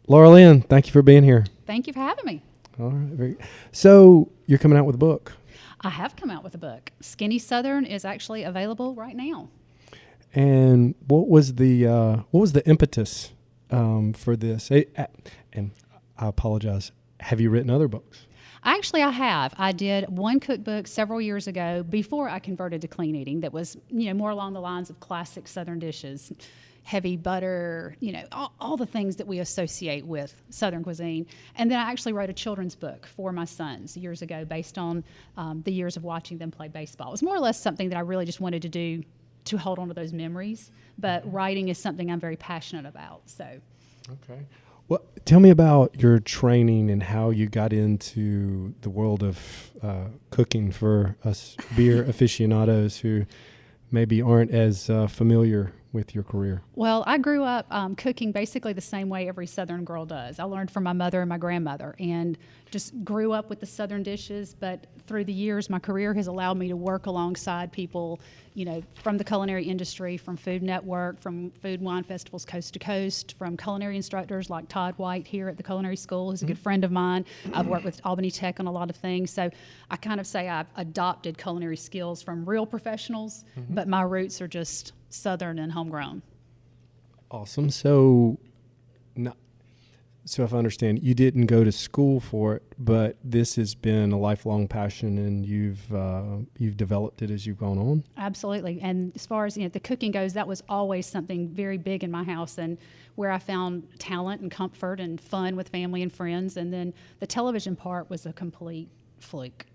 Lara Lyn, thank you for being here. Thank you for having me. All right. So you're coming out with a book. I have come out with a book. Skinny Southern is actually available right now. And what was the impetus for this? And I apologize. Have you written other books? Actually, I have. I did one cookbook several years ago before I converted to clean eating that was, more along the lines of classic Southern dishes, heavy butter, all the things that we associate with Southern cuisine. And then I actually wrote a children's book for my sons years ago based on the years of watching them play baseball. It was more or less something that I really just wanted to do to hold on to those memories. But writing is something I'm very passionate about. So, okay. Well, tell me about your training and how you got into the world of cooking for us beer aficionados who maybe aren't as familiar with your career. Well, I grew up cooking basically the same way every Southern girl does. I learned from my mother and my grandmother and just grew up with the Southern dishes, but through the years, my career has allowed me to work alongside people, from the culinary industry, from Food Network, from food and wine festivals coast to coast, from culinary instructors like Todd White here at the Culinary School, who's a good friend of mine. I've worked with Albany Tech on a lot of things. So I kind of say I've adopted culinary skills from real professionals, but my roots are just Southern and homegrown. Awesome. So if I understand, you didn't go to school for it, but this has been a lifelong passion, and you've developed it as you've gone on. Absolutely. And as far as the cooking goes, that was always something very big in my house, and where I found talent and comfort and fun with family and friends. And then the television part was a complete fluke.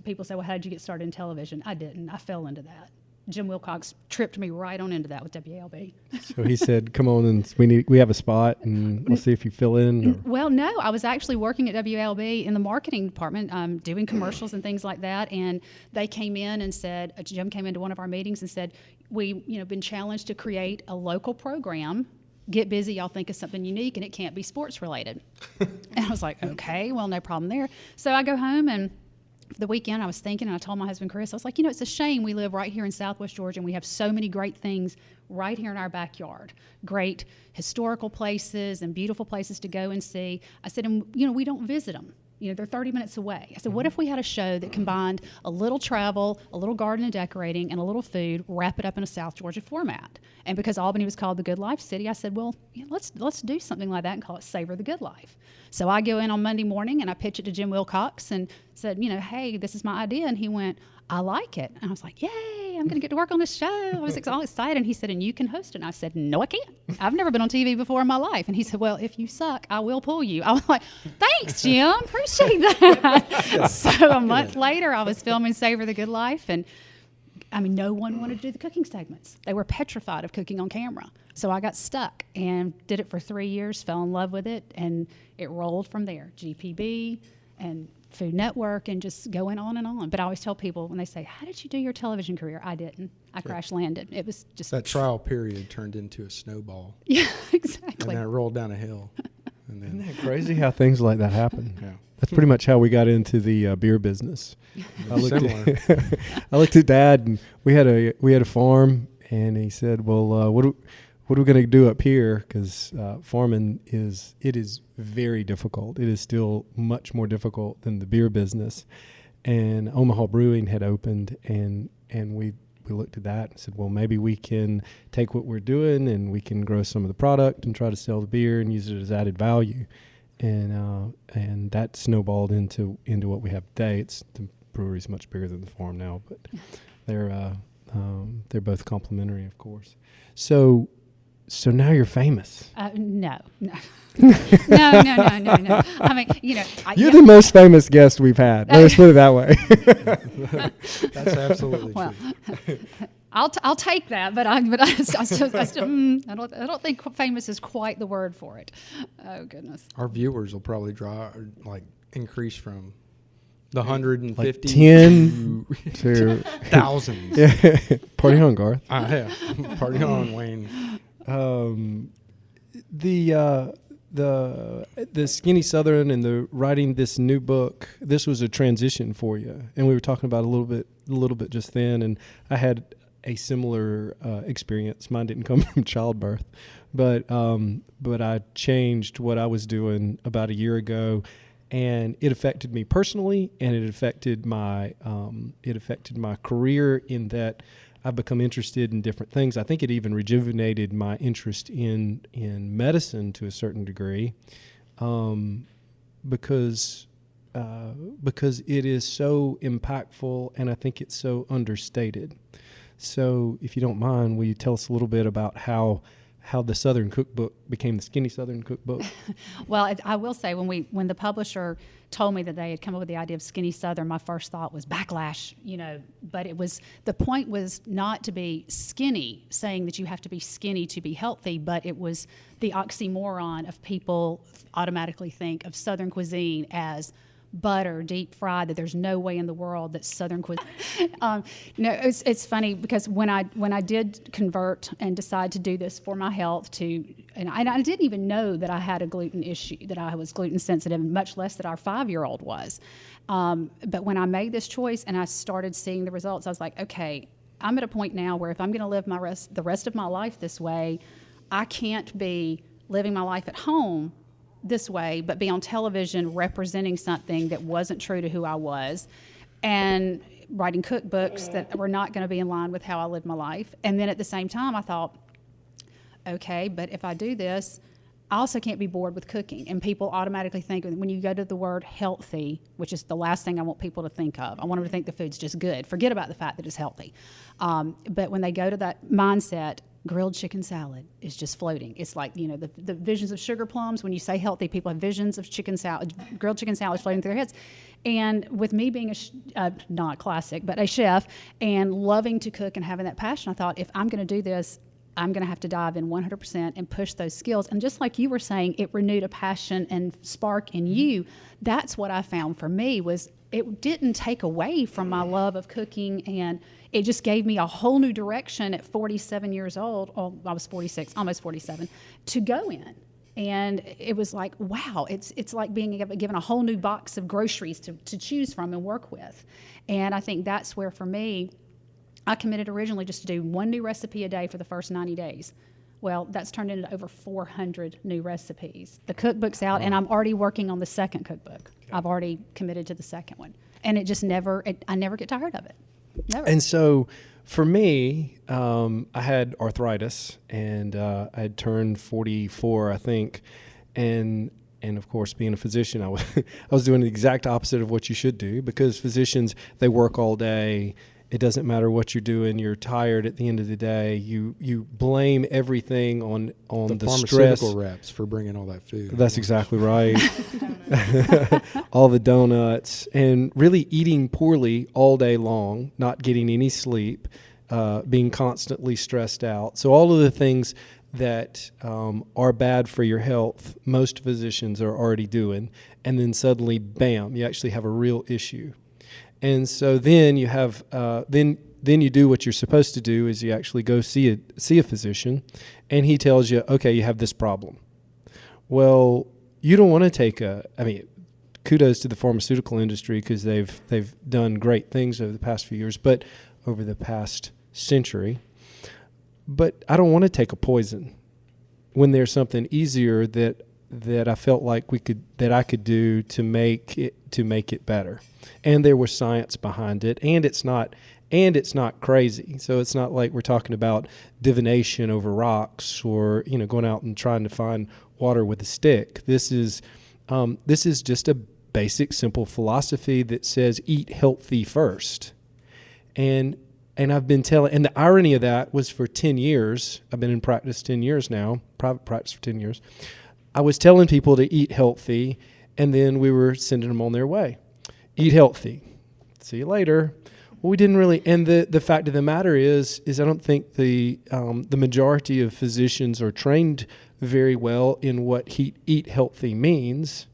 People say, "Well, how did you get started in television?" I didn't. I fell into that. Jim Wilcox tripped me right on into that with WLB. So he said, "Come on, and we have a spot, and we'll see if you fill in." Or? Well, no, I was actually working at WLB in the marketing department, doing commercials and things like that. And they came in and said, Jim came into one of our meetings and said, "We, been challenged to create a local program. Get busy. Y'all think of something unique, and it can't be sports related." And I was like, "Okay, well, no problem there." So I go home and. The weekend I was thinking, and I told my husband Chris, I was like, it's a shame we live right here in Southwest Georgia, and we have so many great things right here in our backyard. Great historical places and beautiful places to go and see. I said, and we don't visit them. They're 30 minutes away. I said, what if we had a show that combined a little travel, a little garden and decorating, and a little food, wrap it up in a South Georgia format? And because Albany was called the Good Life City, I said, well, let's do something like that and call it Savor the Good Life. So I go in on Monday morning and I pitch it to Jim Wilcox and said, hey, this is my idea. And he went, I like it. And I was like, yay, I'm going to get to work on this show. I was all excited. And he said, and you can host it. And I said, no, I can't. I've never been on TV before in my life. And he said, well, if you suck, I will pull you. I was like, thanks, Jim. Appreciate that. So a month later, I was filming Savor the Good Life. And no one wanted to do the cooking segments. They were petrified of cooking on camera. So I got stuck and did it for 3 years, fell in love with it, and it rolled from there. GPB and Food Network and just going on and on. But I always tell people when they say, how did you do your television career? I didn't. I crash landed. It was just... That trial period turned into a snowball. Yeah, exactly. And then it rolled down a hill. And then Isn't that crazy how things like that happen? Yeah. That's pretty much how we got into the beer business. I looked at Dad, and we had a farm, and he said, well, what are we going to do up here? Because farming is very difficult. It is still much more difficult than the beer business. And Omaha Brewing had opened, and we looked at that and said, well, maybe we can take what we're doing and we can grow some of the product and try to sell the beer and use it as added value. And that snowballed into what we have today. The brewery's much bigger than the farm now, but they're both complementary, of course. So now you're famous. No. No. You're the most famous guest we've had. Let's put it that way. That's absolutely true. I'll take that, but I don't think famous is quite the word for it. Oh goodness. Our viewers will probably increase from the 150 like 10 to thousands. Yeah. Party on, Garth. Yeah. Party on, Wayne. The Skinny Southern and the writing this new book, this was a transition for you, and we were talking about a little bit just then, and I had a similar experience. Mine didn't come from childbirth, but I changed what I was doing about a year ago, and it affected me personally, and it affected my career in that I've become interested in different things. I think it even rejuvenated my interest in medicine to a certain degree, because it is so impactful, and I think it's so understated. So, if you don't mind, will you tell us a little bit about how the Southern Cookbook became the Skinny Southern Cookbook? Well, I will say when the publisher told me that they had come up with the idea of Skinny Southern, my first thought was backlash, but the point was not to be skinny, saying that you have to be skinny to be healthy, but it was the oxymoron of people automatically think of Southern cuisine as butter, deep fried, that there's no way in the world that Southern cuisine. It's funny because when I did convert and decide to do this for my health, and I didn't even know that I had a gluten issue, that I was gluten sensitive, much less that our 5-year-old was. But when I made this choice and I started seeing the results, I was like, okay, I'm at a point now where if I'm going to live the rest of my life this way, I can't be living my life at home this way, but be on television representing something that wasn't true to who I was, and writing cookbooks that were not going to be in line with how I lived my life. And then at the same time, I thought, okay, but if I do this, I also can't be bored with cooking. And people automatically think, when you go to the word healthy, which is the last thing I want people to think of, I want them to think the food's just good. Forget about the fact that it's healthy. But when they go to that mindset, grilled chicken salad is just floating. It's like, the visions of sugar plums. When you say healthy, people have visions of chicken salad, grilled chicken salad floating through their heads. And with me being not classic, but a chef, and loving to cook and having that passion, I thought, if I'm going to do this, I'm going to have to dive in 100% and push those skills. And just like you were saying, it renewed a passion and spark in you. That's what I found for me, was it didn't take away from my love of cooking, and it just gave me a whole new direction at 47 years old. Oh, I was 46, almost 47, to go in. And it was like, wow, it's like being given a whole new box of groceries to choose from and work with. And I think that's where, for me, I committed originally just to do one new recipe a day for the first 90 days. Well, that's turned into over 400 new recipes. The cookbook's out, and I'm already working on the second cookbook. Okay. I've already committed to the second one. And it just I never get tired of it. Never. And so for me, I had arthritis, and I had turned 44, I think. And of course, being a physician, I was doing the exact opposite of what you should do, because physicians, they work all day. It doesn't matter what you're doing. You're tired at the end of the day. You blame everything on the pharmaceutical stress. reps for bringing all that food. That's exactly right. All the donuts, and really eating poorly all day long, not getting any sleep, being constantly stressed out. So all of the things that are bad for your health, most physicians are already doing, and then suddenly, bam, you actually have a real issue. And so then you have then you do what you're supposed to do, is you actually go see a physician, and he tells you, okay, you have this problem. Well, you don't want to take kudos to the pharmaceutical industry, because they've done great things over the past few years, but over the past century. But I don't want to take a poison when there's something easier that I felt like I could do to make it better. And there was science behind it, and it's not crazy. So it's not like we're talking about divination over rocks, or going out and trying to find water with a stick. This is just a basic, simple philosophy that says eat healthy first. And I've been and the irony of that was, for 10 years, I've been in practice 10 years now, private practice for 10 years, I was telling people to eat healthy, and then we were sending them on their way. Eat healthy. See you later. Well, we didn't really, and the fact of the matter is I don't think the majority of physicians are trained very well in what eat healthy means,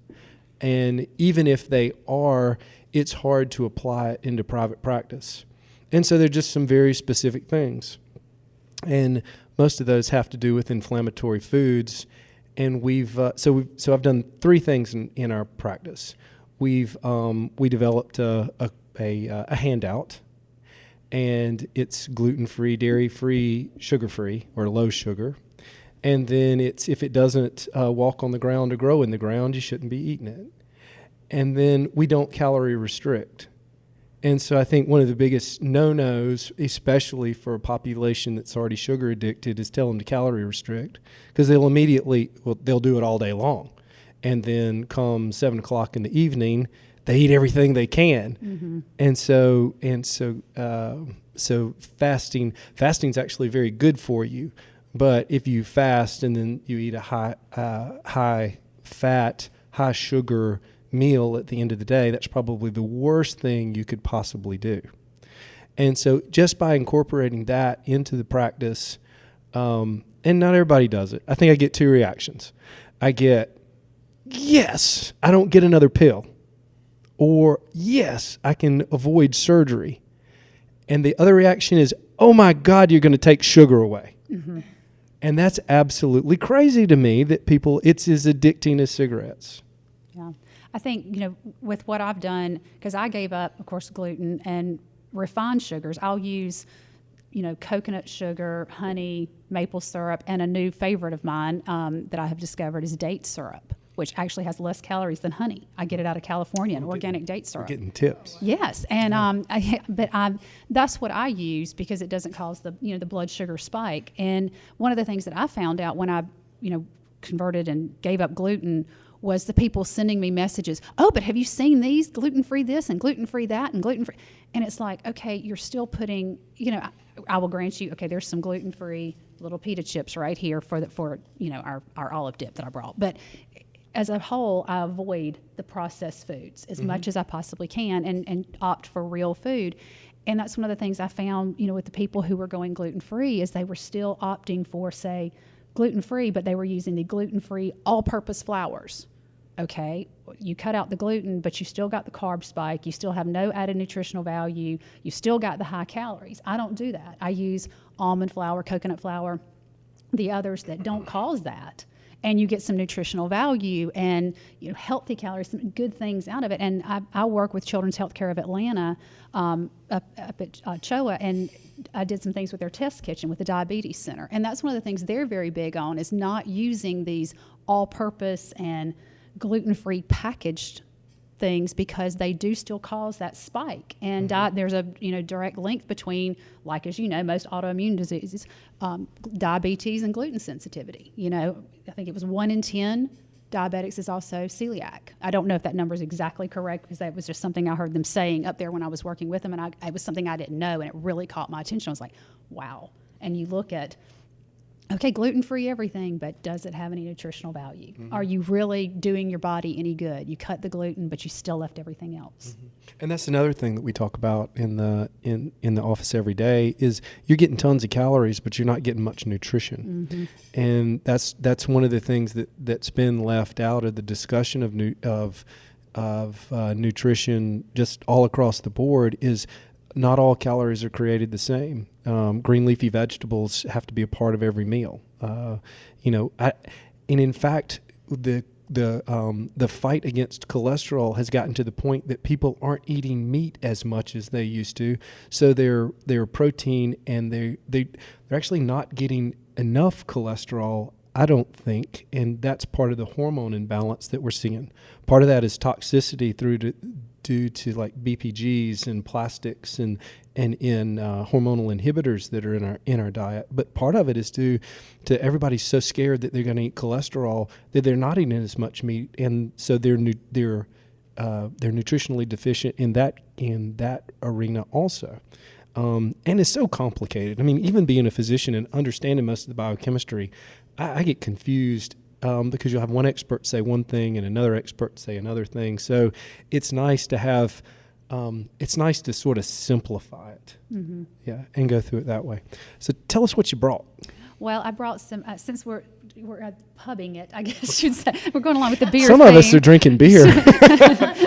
and even if they are, it's hard to apply it into private practice. And so they're just some very specific things, and most of those have to do with inflammatory foods. And so I've done three things in our practice. We developed a handout, and it's gluten-free, dairy-free, sugar-free, or low sugar. And then if it doesn't walk on the ground or grow in the ground, you shouldn't be eating it. And then we don't calorie restrict. And so I think one of the biggest no-nos, especially for a population that's already sugar addicted, is tell them to calorie restrict, because they'll do it all day long. And then come 7 o'clock in the evening, they eat everything they can. So fasting's actually very good for you. But if you fast and then you eat a high fat, high sugar meal at the end of the day, that's probably the worst thing you could possibly do. And so just by incorporating that into the practice, and not everybody does it. I think I get 2 reactions. I get, yes, I don't get another pill. Or, yes, I can avoid surgery. And the other reaction is, oh my God, you're going to take sugar away. Mm-hmm. And that's absolutely crazy to me that it's as addicting as cigarettes. Yeah. I think, with what I've done, because I gave up, of course, gluten and refined sugars, I'll use, coconut sugar, honey, maple syrup, and a new favorite of mine that I have discovered is date syrup, which actually has less calories than honey. I get it out of California, an organic date syrup. We're getting tips. Yes, and that's what I use because it doesn't cause the the blood sugar spike. And one of the things that I found out when I converted and gave up gluten was the people sending me messages. Oh, but have you seen these gluten-free this and gluten-free that and gluten-free? And it's like, okay, you're still putting. I will grant you. Okay, there's some gluten-free little pita chips right here for our olive dip that I brought, but as a whole, I avoid the processed foods as much as I possibly can and opt for real food. And that's one of the things I found, with the people who were going gluten-free is they were still opting for, say, gluten-free, but they were using the gluten-free all-purpose flours. Okay, you cut out the gluten, but you still got the carb spike. You still have no added nutritional value. You still got the high calories. I don't do that. I use almond flour, coconut flour, the others that don't cause that. And you get some nutritional value and healthy calories, some good things out of it. And I work with Children's Healthcare of Atlanta up at CHOA, and I did some things with their test kitchen with the Diabetes Center. And that's one of the things they're very big on is not using these all-purpose and gluten-free packaged things because they do still cause that spike. And there's a direct link between, like as most autoimmune diseases, diabetes and gluten sensitivity. I think it was 1 in 10 diabetics is also celiac. I don't know if that number is exactly correct because that was just something I heard them saying up there when I was working with them, and it was something I didn't know, and it really caught my attention. I was like, wow. And you look at, okay, gluten-free everything, but does it have any nutritional value? Mm-hmm. Are you really doing your body any good? You cut the gluten, but you still left everything else. Mm-hmm. And that's another thing that we talk about in the office every day is you're getting tons of calories, but you're not getting much nutrition. Mm-hmm. And that's one of the things that's been left out of the discussion of nutrition just all across the board is not all calories are created the same. Green leafy vegetables have to be a part of every meal. And in fact, the fight against cholesterol has gotten to the point that people aren't eating meat as much as they used to. So their protein and they're actually not getting enough cholesterol, I don't think, and that's part of the hormone imbalance that we're seeing. Part of that is toxicity due to like BPGs and plastics and in hormonal inhibitors that are in our diet. But part of it is due to everybody's so scared that they're going to eat cholesterol that they're not eating as much meat, and so they're nutritionally deficient in that arena also. And it's so complicated. I mean, even being a physician and understanding most of the biochemistry, I get confused because you'll have one expert say one thing and another expert say another thing. So it's nice to have, it's nice to sort of simplify it, and go through it that way. So tell us what you brought. Well, I brought some, since we're we're pubbing it, I guess I should say. We're going along with the beer Some theme. of us are drinking beer,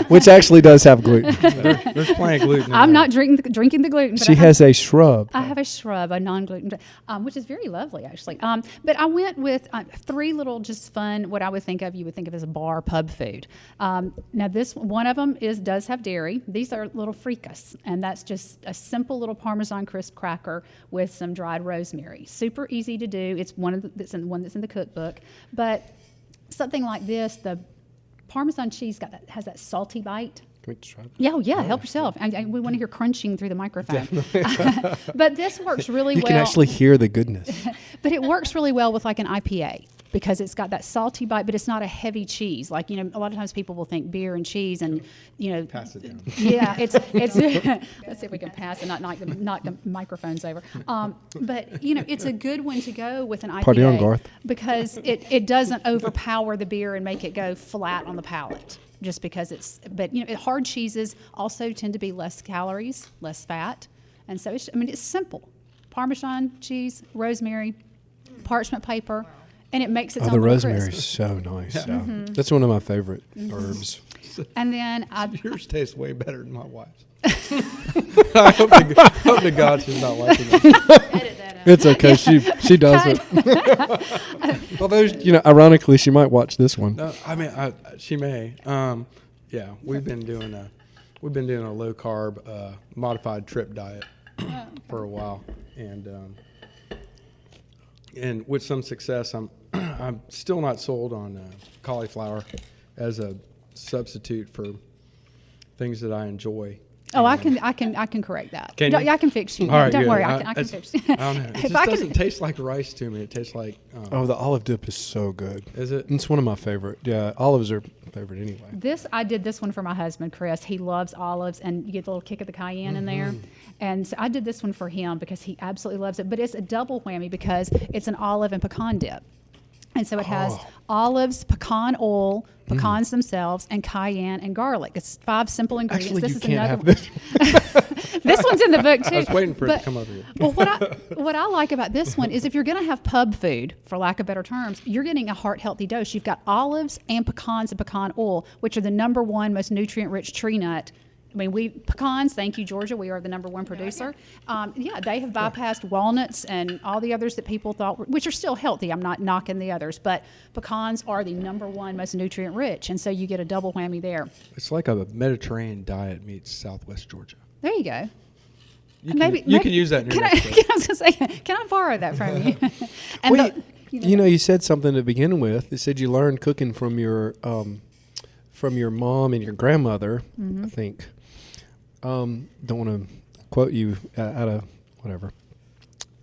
which actually does have gluten. There's plenty of gluten. I'm not drinking the gluten. But She has a shrub. I have a shrub, a non-gluten, which is very lovely, actually. But I went with 3 little just fun, what I would think of, you would think of as a bar pub food. Now, this one of them does have dairy. These are little frikas, and that's just a simple little Parmesan crisp cracker with some dried rosemary. Super easy to do. It's one that's in the cookbook. But something like this, the Parmesan cheese has that salty bite. Can we try that? Yeah, help yourself. We want to hear crunching through the microphone. But this works really well. You can actually hear the goodness. But it works really well with like an IPA because it's got that salty bite, but it's not a heavy cheese. Like, a lot of times people will think beer and cheese and, Pass it down. Yeah, it's let's see if we can pass and not knock the microphones over. But, it's a good one to go with an IPA. Party on, Garth. Because it doesn't overpower the beer and make it go flat on the palate. Just because hard cheeses also tend to be less calories, less fat. And so it's simple. Parmesan cheese, rosemary, parchment paper, and it makes its own the little rosemary crisp. is so nice. Yeah. That's one of my favorite herbs. And then Yours tastes way better than my wife's. I hope to God she's not liking it. edit that out. It's okay. She does it. Although, ironically, she might watch this one. No, I mean, she may. Yeah, we've been doing a low carb, modified trip diet for a while, and with some success. I'm still not sold on cauliflower as a substitute for things that I enjoy. Oh, I can correct that. Can you? I can fix you. All right, Don't good. worry, I can fix you. I don't know. It just doesn't taste like rice to me. It tastes like. The olive dip is so good. Is it? It's one of my favorite. Yeah, olives are favorite anyway. I did this one for my husband, Chris. He loves olives, and you get the little kick of the cayenne in there. And so I did this one for him because he absolutely loves it. But it's a double whammy because it's an olive and pecan dip. And so it has olives, pecan oil, pecans themselves, and cayenne and garlic. It's 5 simple ingredients. Actually, This you is can't another have this. This one's in the book too. I was waiting for it to come over here. Well, what I like about this one is if you're going to have pub food, for lack of better terms, you're getting a heart-healthy dose. You've got olives and pecans and pecan oil, which are the number 1 most nutrient-rich tree nut. I mean, pecans, thank you, Georgia. We are the number 1 producer. They have bypassed walnuts and all the others that people thought, which are still healthy. I'm not knocking the others, but pecans are the number 1 most nutrient rich. And so you get a double whammy there. It's like a Mediterranean diet meets Southwest Georgia. There you go. You can use that in your next book. I was going to say, can I borrow that from you? And you said something to begin with. You said you learned cooking from your mom and your grandmother, I think. Don't want to quote you out of whatever.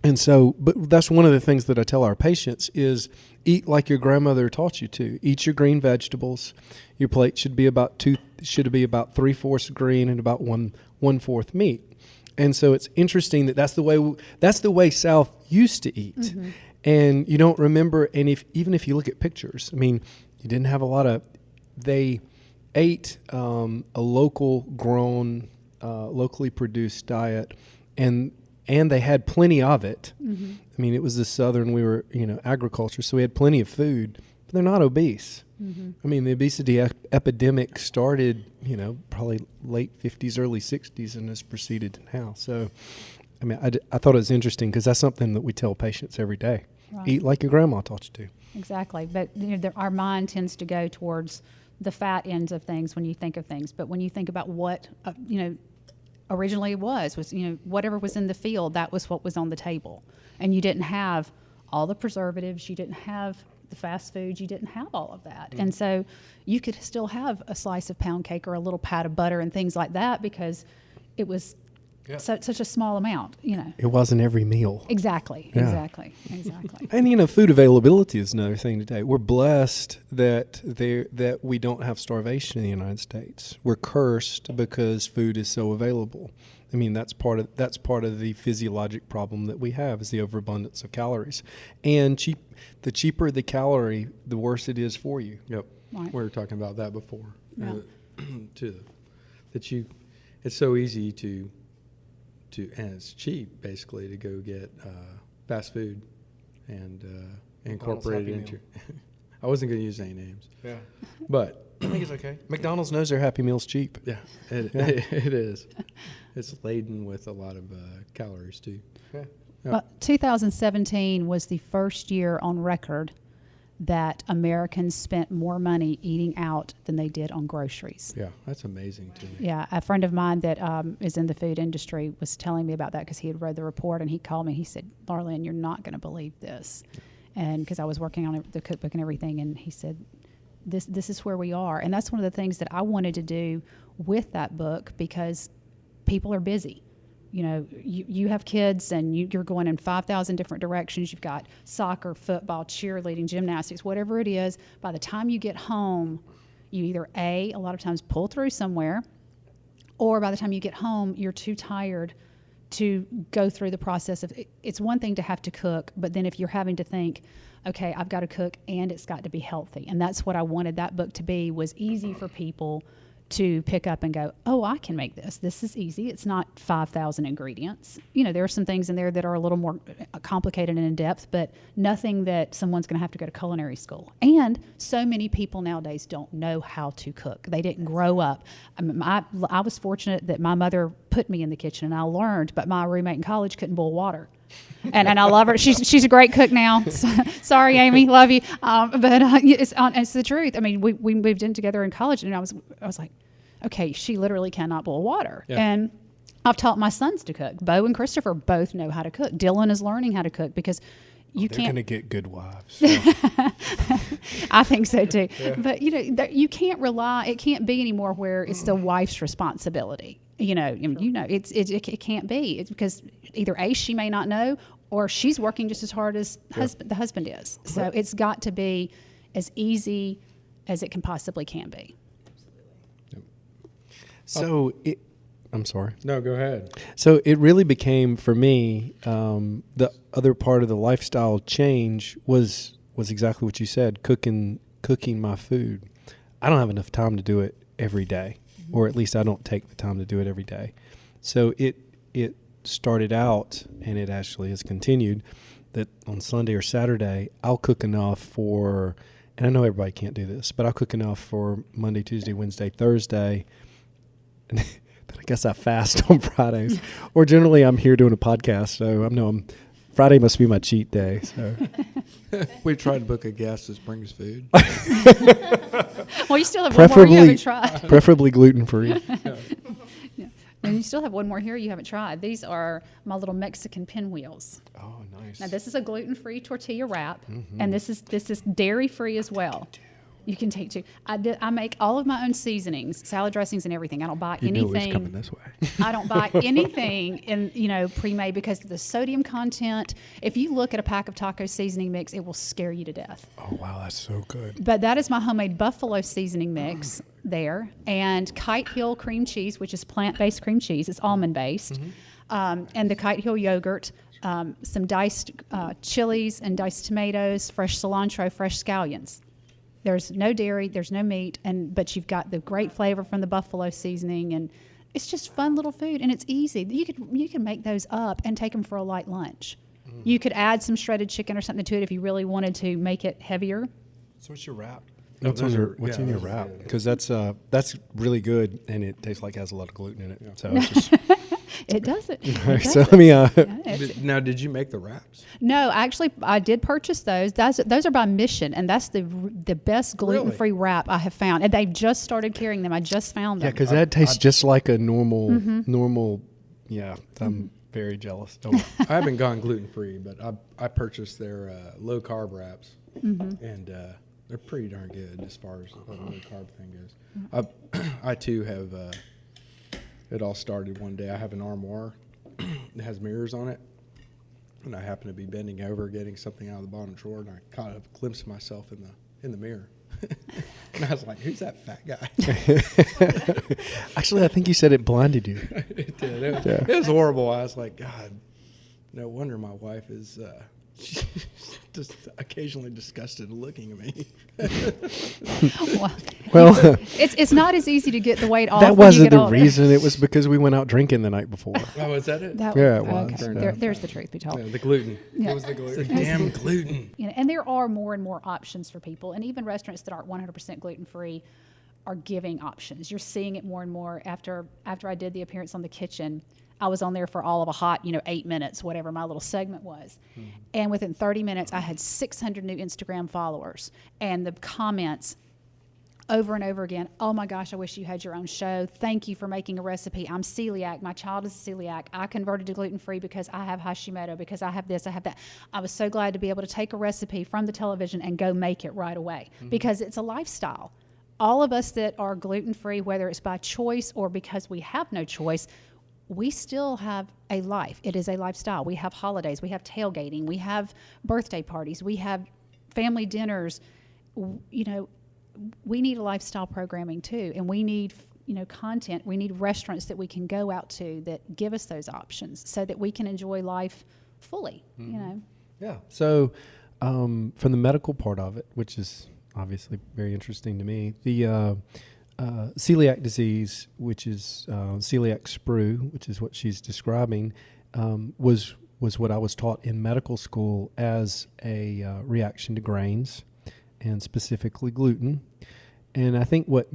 And so, but that's one of the things that I tell our patients is eat like your grandmother taught you to. Eat your green vegetables. Your plate should be about 3/4 green and about 1/4 meat. And so it's interesting that's the way South used to eat. And you don't remember, and even if you look at pictures, I mean, you didn't have a lot of, they ate a local grown, locally produced diet, and they had plenty of it. I mean, it was the Southern, we were, agriculture, so we had plenty of food, but they're not obese. I mean, the obesity epidemic started, probably late 50s, early 60s, and has proceeded to now. So, I mean, I thought it was interesting because that's something that we tell patients every day. Right. Eat like your grandma taught you to. Exactly. But our mind tends to go towards the fat ends of things when you think of things. But when you think about what, originally was whatever was in the field, that was what was on the table. And you didn't have all the preservatives. You didn't have the fast foods. You didn't have all of that. And so you could still have a slice of pound cake or a little pat of butter and things like that because it was such a small amount, It wasn't every meal. Exactly. And food availability is another thing today. We're blessed that we don't have starvation in the United States. We're cursed because food is so available. I mean, that's part of the physiologic problem that we have is the overabundance of calories. And the cheaper the calorie, the worse it is for you. Yep. Right. We were talking about that before. Yeah. It's so easy to and it's cheap basically to go get fast food and incorporated into. I wasn't going to use any names. Yeah. But I think it's okay. McDonald's knows their Happy Meal's cheap. Yeah, it is. It's laden with a lot of calories too. Yeah. Well, 2017 was the first year on record that Americans spent more money eating out than they did on groceries. Yeah, that's amazing to me. Yeah, a friend of mine that is in the food industry was telling me about that because he had read the report, and he called me. He said, Lara Lyn, you're not going to believe this. And because I was working on the cookbook and everything, and he said, this is where we are. And that's one of the things that I wanted to do with that book, because people are busy. You know, you have kids and you're going in 5,000 different directions. You've got soccer, football, cheerleading, gymnastics, whatever it is. By the time you get home, you either a lot of times pull through somewhere, or by the time you get home, you're too tired to go through the process of, it's one thing to have to cook, but then if you're having to think, okay, I've got to cook and it's got to be healthy. And that's what I wanted that book to be, was easy for people to pick up and go, oh, I can make this. This is easy. It's not 5,000 ingredients. You know, there are some things in there that are a little more complicated and in depth, but nothing that someone's going to have to go to culinary school. And so many people nowadays don't know how to cook. They didn't grow up. I was fortunate that my mother put me in the kitchen and I learned, but my roommate in college couldn't boil water. And I love her. She's a great cook now. Sorry, Amy, love you. But it's the truth. I mean, we moved in together in college, and I was like, okay, she literally cannot boil water. Yeah. And I've taught my sons to cook. Bo and Christopher both know how to cook. Dylan is learning how to cook because you they're can't. They're going to get good wives. So. I think so too. Yeah. But you can't rely. It can't be anymore where it's the wife's responsibility. It can't be. It's because either A, she may not know, or she's working just as hard as the husband is. So it's got to be as easy as it can be. So I'm sorry. No, go ahead. So it really became, for me, the other part of the lifestyle change was exactly what you said, cooking my food. I don't have enough time to do it every day, or at least I don't take the time to do it every day. So it started out, and it actually has continued, that on Sunday or Saturday, I'll cook enough for, and I know everybody can't do this, but I'll cook enough for Monday, Tuesday, Wednesday, Thursday. And I guess I fast on Fridays, or generally I'm here doing a podcast, so Friday must be my cheat day. So we tried to book a guest that brings food. Well, you still have one more you haven't tried. Preferably gluten-free. Yeah. And you still have one more here you haven't tried. These are my little Mexican pinwheels. Oh, nice. Now this is a gluten-free tortilla wrap, and this is dairy-free as well. You can take two. I make all of my own seasonings, salad dressings, and everything. I don't buy anything. You knew it was coming this way. I don't buy anything pre-made because of the sodium content. If you look at a pack of taco seasoning mix, it will scare you to death. Oh wow, that's so good. But that is my homemade buffalo seasoning mix there, and Kite Hill cream cheese, which is plant-based cream cheese. It's almond-based, and the Kite Hill yogurt. Some diced chilies and diced tomatoes, fresh cilantro, fresh scallions. There's no dairy, there's no meat, but you've got the great flavor from the buffalo seasoning, and it's just fun little food, and it's easy. You can make those up and take them for a light lunch. You could add some shredded chicken or something to it if you really wanted to make it heavier. So what's your wrap? What's in your wrap? Because that's really good, and it tastes like it has a lot of gluten in it. Yeah. So it's just it doesn't. So let me. Now, did you make the wraps? No, actually, I did purchase those. Those are by Mission, and that's the best gluten-free wrap I have found. And they've just started carrying them. I just found them. Yeah, because that tastes just like a normal. Yeah, I'm very jealous. Oh. I haven't gone gluten-free, but I purchased their low-carb wraps, and they're pretty darn good as far as the low-carb thing goes. I too have. It all started one day. I have an armoire that has mirrors on it, and I happened to be bending over getting something out of the bottom drawer, and I caught a glimpse of myself in the mirror. And I was like, "Who's that fat guy?" Actually, I think you said it blinded you. It did. It was horrible. I was like, God, no wonder my wife is just occasionally disgusted looking at me. Well, it's not as easy to get the weight off. that when you wasn't get the older. reason. It was because we went out drinking the night before. Oh, is that it? Yeah, it was. Okay. Yeah. There's the truth be told. Yeah, the gluten. Yeah. It was the It's the gluten. damn gluten. You know, and there are more and more options for people, and even restaurants that aren't 100% gluten-free are giving options. You're seeing it more and more. After I did the appearance on The Kitchen, I was on there for all of a hot, 8 minutes, whatever my little segment was. And within 30 minutes, I had 600 new Instagram followers. And the comments over and over again, oh my gosh, I wish you had your own show. Thank you for making a recipe. I'm celiac. My child is celiac. I converted to gluten-free because I have Hashimoto, because I have this, I have that. I was so glad to be able to take a recipe from the television and go make it right away because it's a lifestyle. All of us that are gluten-free, whether it's by choice or because we have no choice, we still have a life. It is a lifestyle. We have holidays. We have tailgating. We have birthday parties. We have family dinners. We need a lifestyle programming too, and we need content. We need restaurants that we can go out to that give us those options so that we can enjoy life fully. Yeah. So, from the medical part of it, which is obviously very interesting to me, the celiac disease, which is celiac sprue, which is what she's describing, was what I was taught in medical school as a reaction to grains, and specifically gluten. And I think what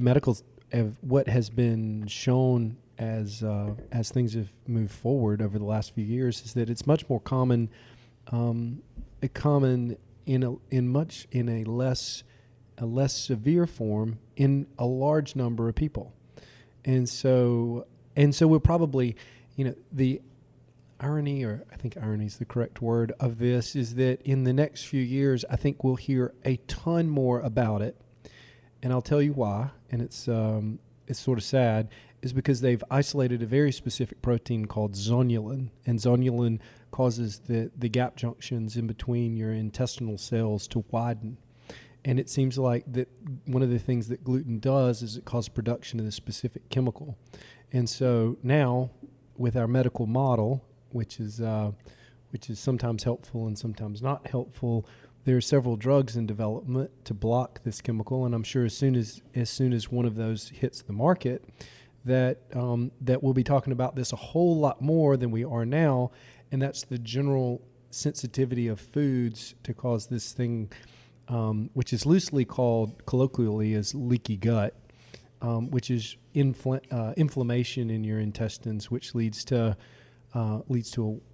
what has been shown as things have moved forward over the last few years is that it's much more common, in a less severe form in a large number of people. And so we'll probably, the irony, or I think irony is the correct word, of this is that in the next few years, I think we'll hear a ton more about it. And I'll tell you why. And it's sort of sad, is because they've isolated a very specific protein called zonulin. And zonulin causes the gap junctions in between your intestinal cells to widen. And it seems like that one of the things that gluten does is it causes production of this specific chemical. And so now, with our medical model, which is sometimes helpful and sometimes not helpful, there are several drugs in development to block this chemical. And I'm sure as soon as one of those hits the market, that we'll be talking about this a whole lot more than we are now. And that's the general sensitivity of foods to cause this thing, which is loosely called colloquially as leaky gut, which is inflammation in your intestines, which leads to a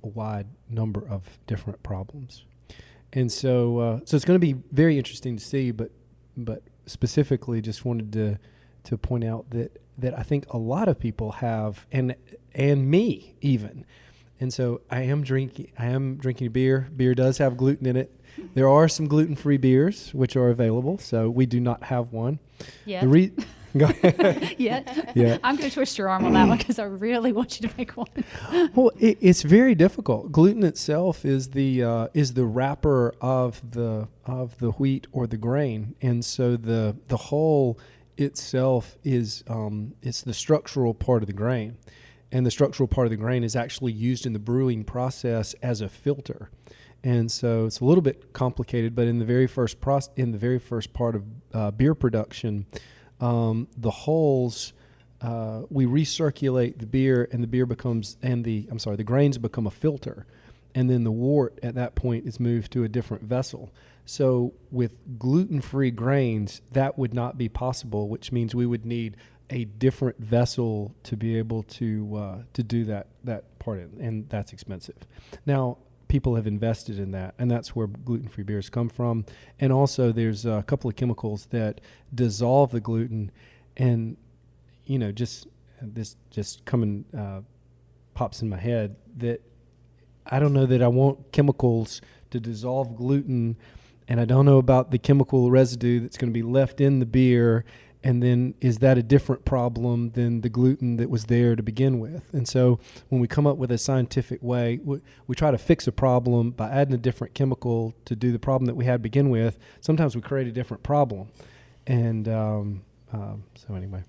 wide number of different problems. And so it's going to be very interesting to see, but specifically just wanted to point out that I think a lot of people have, and me even. And so I am drinking beer. Beer does have gluten in it. There are some gluten-free beers which are available, so we do not have one. Yeah. Go ahead. Yeah. I'm going to twist your arm on that one because I really want you to make one. Well, it's very difficult. Gluten itself is the wrapper of the wheat or the grain, and so the whole itself is it's the structural part of the grain, and the structural part of the grain is actually used in the brewing process as a filter. And so it's a little bit complicated, but in the very first part of beer production, the hulls, we recirculate the beer, and the grains become a filter, and then the wort at that point is moved to a different vessel. So with gluten-free grains, that would not be possible, which means we would need a different vessel to be able to do that part, and that's expensive. Now, people have invested in that, and that's where gluten-free beers come from. And also there's a couple of chemicals that dissolve the gluten, and just coming pops in my head that I don't know that I want chemicals to dissolve gluten, and I don't know about the chemical residue that's going to be left in the beer. And then is that a different problem than the gluten that was there to begin with? And so when we come up with a scientific way, we try to fix a problem by adding a different chemical to do the problem that we had to begin with. Sometimes we create a different problem. And so anyway.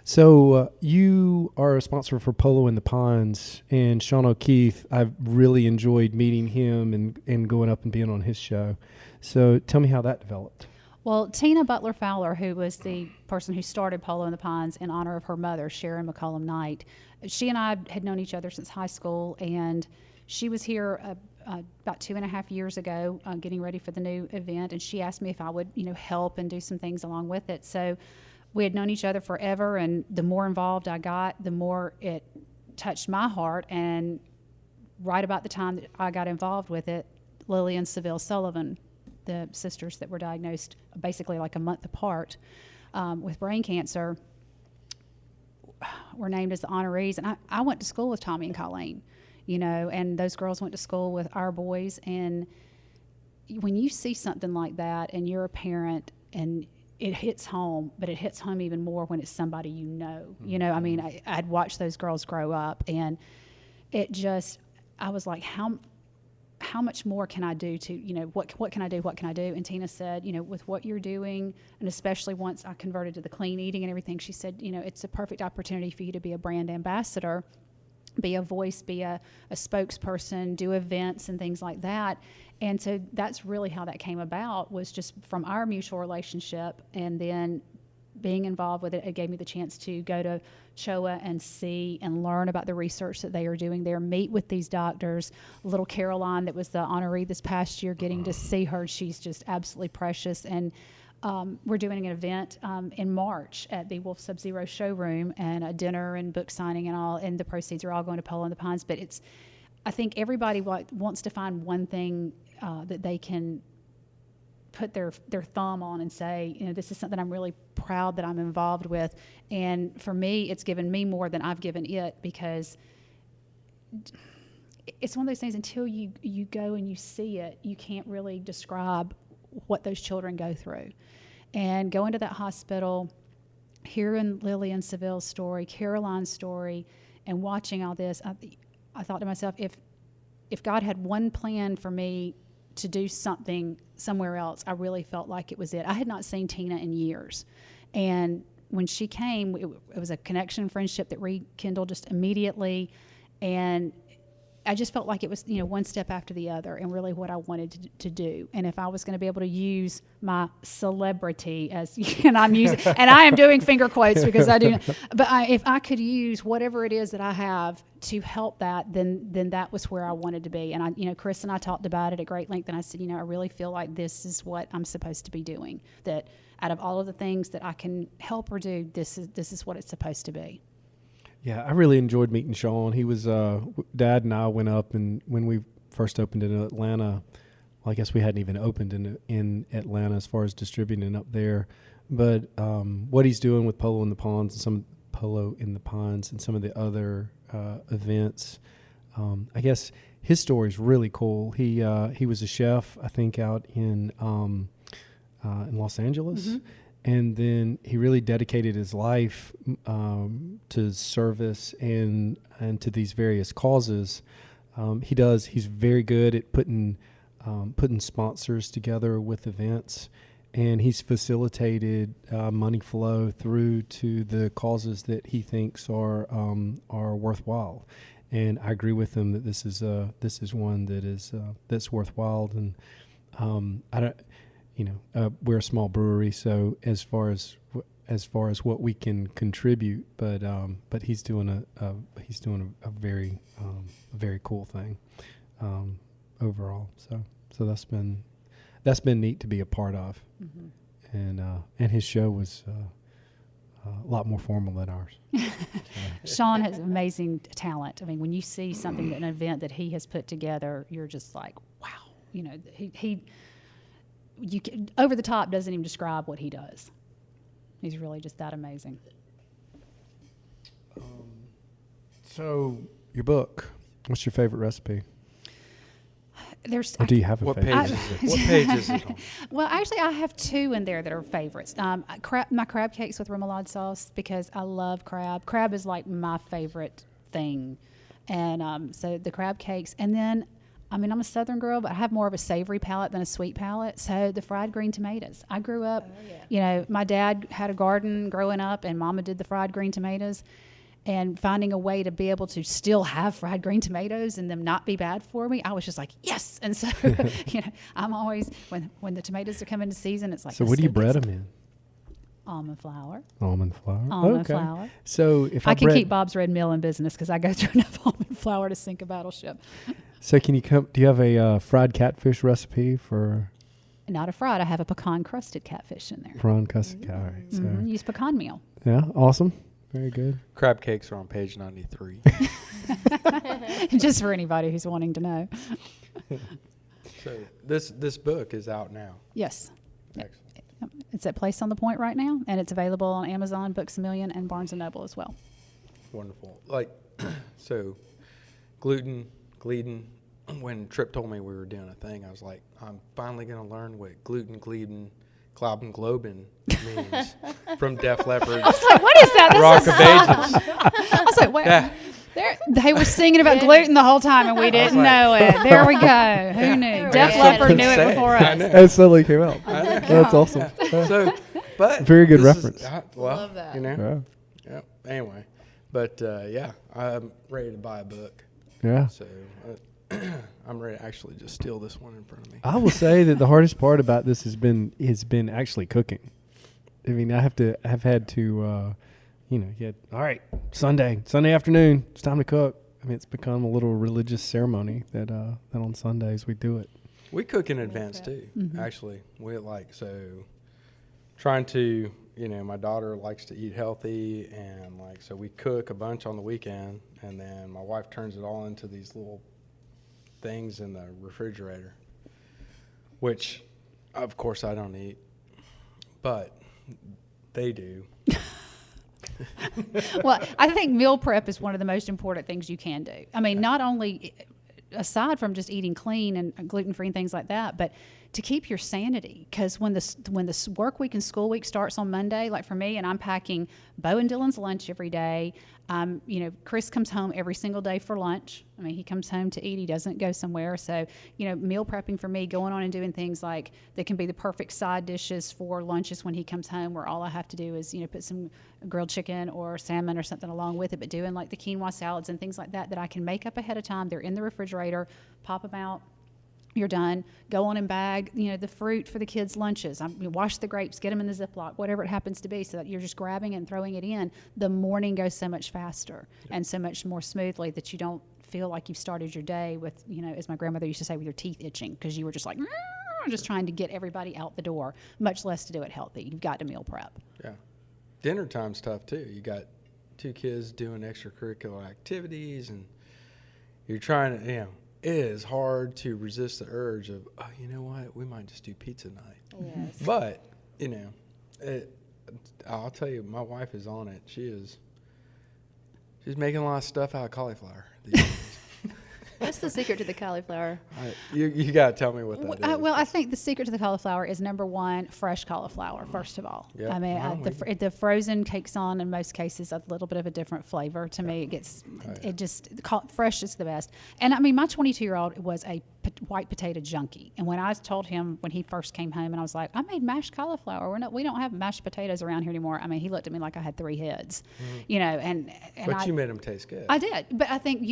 So you are a sponsor for Polo in the Pines, and Sean O'Keefe, I've really enjoyed meeting him and going up and being on his show. So tell me how that developed. Well, Tina Butler Fowler, who was the person who started Polo in the Pines in honor of her mother, Sharon McCollum Knight, she and I had known each other since high school, and she was here about 2.5 years ago getting ready for the new event, and she asked me if I would, help and do some things along with it. So we had known each other forever, and the more involved I got, the more it touched my heart. And right about the time that I got involved with it, Lily and Seville Sullivan, the sisters that were diagnosed basically like a month apart with brain cancer, were named as the honorees. And I went to school with Tommy and Colleen, and those girls went to school with our boys. And when you see something like that and you're a parent and it hits home, but it hits home even more when it's somebody you know. I mean, I'd watched those girls grow up, and I was like, how much more can I do to, what can I do? And Tina said, with what you're doing, and especially once I converted to the clean eating and everything, she said, it's a perfect opportunity for you to be a brand ambassador, be a voice, be a spokesperson, do events and things like that. And so that's really how that came about, was just from our mutual relationship, and then being involved with it. It gave me the chance to go to CHOA and see and learn about the research that they are doing there, meet with these doctors. Little Caroline, that was the honoree this past year, getting to see her, she's just absolutely precious. And we're doing an event in March at the Wolf Sub-Zero showroom, and a dinner and book signing and all, and the proceeds are all going to Polo in the Pines. But I think everybody wants to find one thing that they can put their thumb on and say, this is something I'm really proud that I'm involved with. And for me, it's given me more than I've given it, because it's one of those things, until you go and you see it, you can't really describe what those children go through. And going to that hospital, hearing Lily and Seville's story, Caroline's story, and watching all this, I thought to myself, if God had one plan for me to do something somewhere else, I really felt like it was it. I had not seen Tina in years. And when she came, it was a connection, friendship that rekindled just immediately. And I just felt like it was, one step after the other, and really what I wanted to do. And if I was going to be able to use my celebrity, as and I'm using, and I am doing finger quotes because I do, but if I could use whatever it is that I have to help that, then that was where I wanted to be. And Chris and I talked about it at great length, and I said, I really feel like this is what I'm supposed to be doing. That out of all of the things that I can help or do, this is what it's supposed to be. Yeah, I really enjoyed meeting Sean. He was, Dad and I went up, and when we first opened in Atlanta, well, I guess we hadn't even opened in Atlanta as far as distributing up there. But what he's doing with Polo in the Pines and some of the other events, I guess his story is really cool. He was a chef, I think, out in Los Angeles. Mm-hmm. And then he really dedicated his life to service and to these various causes. He's very good at putting sponsors together with events, and he's facilitated money flow through to the causes that he thinks are worthwhile. And I agree with him that this is one that is that's worthwhile. And I don't. We're a small brewery, so as far as what we can contribute, but he's doing a very cool thing overall. So that's been neat to be a part of, mm-hmm. And his show was a lot more formal than ours. Sean has amazing talent. I mean, when you see something, an event that he has put together, you're just like, wow. He over the top doesn't even describe what he does. He's really just that amazing. So your book, what's your favorite recipe? Or do you have a favorite? What page is it on? Well, actually, I have two in there that are favorites. My crab cakes with remoulade sauce, because I love crab. Crab is like my favorite thing. And so the crab cakes. And then I mean, I'm a Southern girl, but I have more of a savory palate than a sweet palate. So the fried green tomatoes. I grew up, you know, my dad had a garden growing up, and Mama did the fried green tomatoes. And finding a way to be able to still have fried green tomatoes and them not be bad for me, I was just like, yes. And so, you know, I'm always, when the tomatoes are coming to season, it's like. So what do you bread them in? Almond flour. Almond flour. Almond flour. So if I can keep Bob's Red Mill in business because I go through enough almond flour to sink a battleship. So can you come? Do you have a fried catfish recipe for? Not a fried. I have a pecan crusted catfish in there. Pecan crusted. All right. So Use pecan meal. yeah, awesome. Very good. Crab cakes are on page 93. Just for anybody who's wanting to know. So this book is out now. Yes. Excellent. It's at Place on the Point right now, and it's available on Amazon, Books A Million, and Barnes & Noble as well. Wonderful. Like, so gluten. When Tripp told me we were doing a thing, I was like, I'm finally going to learn what gluten, Glauben, Globen means from Def Leppard. I was like, what is that? Rock of Ages. I was like, wait. Yeah. They were singing about gluten the whole time, and we didn't know it. There we go. Who knew? Def Leppard knew it before us. That suddenly came out. That's awesome. So, but very good this reference. Well, love that. you know. Yeah. Yeah. Anyway, but yeah, I'm ready to buy a book. Yeah. So I'm ready to actually just steal this one in front of me. I will say that the hardest part about this has been actually cooking. I mean, I've had to, all right, Sunday afternoon, it's time to cook. I mean, it's become a little religious ceremony that on Sundays we do it. We cook in advance too. Actually, we trying to, my daughter likes to eat healthy, and so we cook a bunch on the weekend, and then my wife turns it all into these little things in the refrigerator, which of course I don't eat, but they do. Well, I think meal prep is one of the most important things you can do. I mean, not only aside from just eating clean and gluten-free and things like that, but to keep your sanity. Because when the work week and school week starts on Monday, like for me, and I'm packing Bo and Dylan's lunch every day. Chris comes home every single day for lunch. I mean, he comes home to eat. He doesn't go somewhere. So, meal prepping for me, going on and doing things like that can be the perfect side dishes for lunches when he comes home, where all I have to do is, put some grilled chicken or salmon or something along with it, but doing like the quinoa salads and things like that I can make up ahead of time. They're in the refrigerator, pop them out. You're done. Go on and bag, the fruit for the kids' lunches. Wash the grapes, get them in the Ziploc, whatever it happens to be, so that you're just grabbing it and throwing it in. The morning goes so much faster and so much more smoothly that you don't feel like you've started your day with, as my grandmother used to say, with your teeth itching, because you were just like, just trying to get everybody out the door, much less to do it healthy. You've got to meal prep. Yeah. Dinner time's tough too. You got 2 kids doing extracurricular activities, and you're trying to, it is hard to resist the urge of, oh, you know what, we might just do pizza night. Yes. But, I'll tell you, my wife is on it. She's making a lot of stuff out of cauliflower these days. What's the secret to the cauliflower? You got to tell me what that is. Well, I think the secret to the cauliflower is, number one, fresh cauliflower, first of all. Yep. I mean, the frozen takes on, in most cases, a little bit of a different flavor. To me, fresh is the best. And I mean, my 22-year-old was a white potato junkie. And when I told him, when he first came home, and I was like, I made mashed cauliflower. We don't have mashed potatoes around here anymore. I mean, he looked at me like I had 3 heads, But you made them taste good. I did. But I think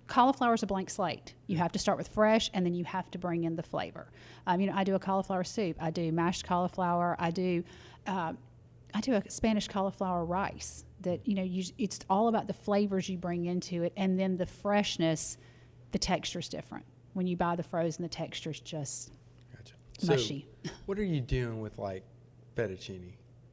cauliflower is a blank slate. You have to start with fresh, and then you have to bring in the flavor. I do a cauliflower soup. I do mashed cauliflower. I do a Spanish cauliflower rice. That it's all about the flavors you bring into it, and then the freshness. The texture is different. When you buy the frozen, the texture is just mushy. So what are you doing with fettuccine,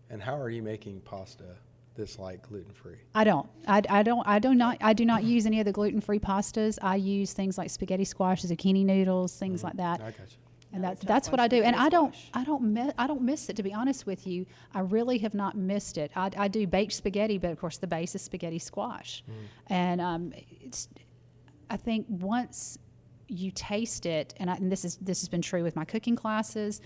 and how are you making pasta that's gluten-free? I do not use any of the gluten-free pastas. I use things like spaghetti squash, zucchini noodles, things like that. I got you. And that's what I do. And I don't miss it, to be honest with you. I really have not missed it. I do baked spaghetti, but of course the base is spaghetti squash. And I think once you taste it, and this has been true with my cooking classes.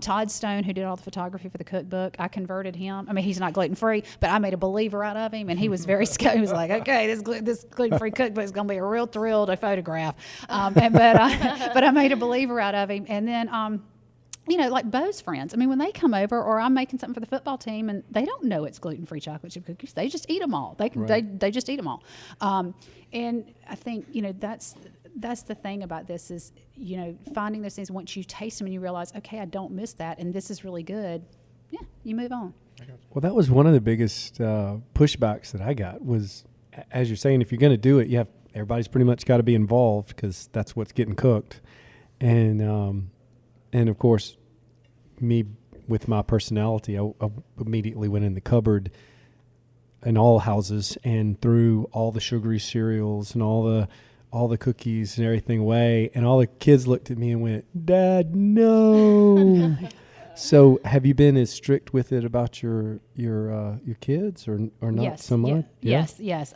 Todd Stone, who did all the photography for the cookbook, I converted him. I mean, he's not gluten free, but I made a believer out of him, and he was very scared. He was like, "Okay, this gluten free cookbook is going to be a real thrill to photograph." But I made a believer out of him, and then. Like Bo's friends. I mean, when they come over, or I'm making something for the football team, and they don't know it's gluten-free chocolate chip cookies. They just eat them all. They just eat them all. And I think that's the thing about this is finding those things. Once you taste them and you realize, okay, I don't miss that, and this is really good. Yeah, you move on. Well, that was one of the biggest pushbacks that I got was, as you're saying, if you're going to do it, everybody's pretty much got to be involved because that's what's getting cooked, and of course, me with my personality, I immediately went in the cupboard in all houses and threw all the sugary cereals and all the cookies and everything away. And all the kids looked at me and went, "Dad, no." So have you been as strict with it about your kids or not yes, so much? Yes.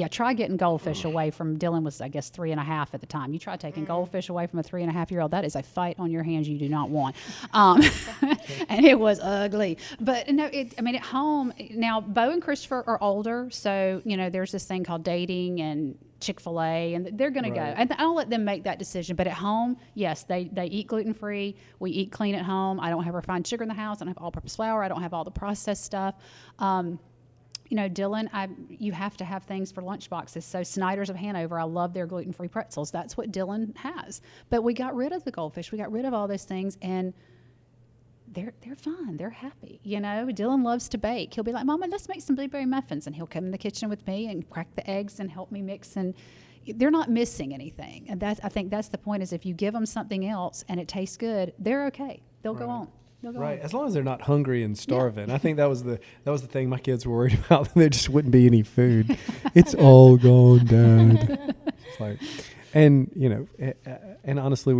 Try getting goldfish away from Dylan was, I guess, 3.5 at the time. You try taking goldfish away from a 3.5-year-old. That is a fight on your hands you do not want. And it was ugly. But no, at home now, Bo and Christopher are older, so there's this thing called dating and Chick-fil-A, and they're going to go. And I'll let them make that decision. But at home, yes, they eat gluten-free. We eat clean at home. I don't have refined sugar in the house. I don't have all-purpose flour. I don't have all the processed stuff. Dylan, you have to have things for lunch boxes. So Snyder's of Hanover, I love their gluten-free pretzels. That's what Dylan has. But we got rid of the goldfish. We got rid of all those things, and they're fine. They're happy. Dylan loves to bake. He'll be like, "Mama, let's make some blueberry muffins," and he'll come in the kitchen with me and crack the eggs and help me mix. And they're not missing anything. And I think that's the point. Is if you give them something else and it tastes good, they're okay. They'll go on. They'll go on. As long as they're not hungry and starving. I think that was the thing my kids were worried about. There just wouldn't be any food. It's all gone, Dad. It's like, and honestly,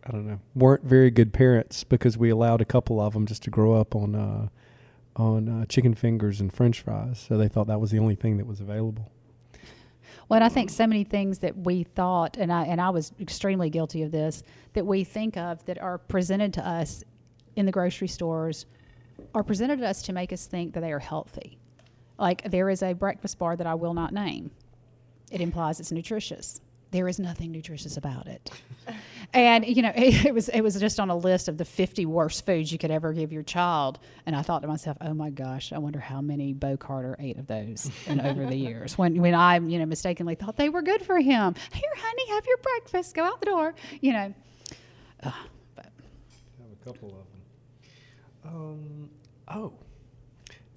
I don't know, weren't very good parents because we allowed a couple of them just to grow up on chicken fingers and French fries. So they thought that was the only thing that was available. Well, and I think so many things that we thought, and I was extremely guilty of this, that we think of that are presented to us in the grocery stores are presented to us to make us think that they are healthy. Like there is a breakfast bar that I will not name. It implies it's nutritious. There is nothing nutritious about it. And, it was just on a list of the 50 worst foods you could ever give your child. And I thought to myself, oh my gosh, I wonder how many Bo Carter ate of those over the years. When I, mistakenly thought they were good for him. Here, honey, have your breakfast. Go out the door. But I have a couple of them.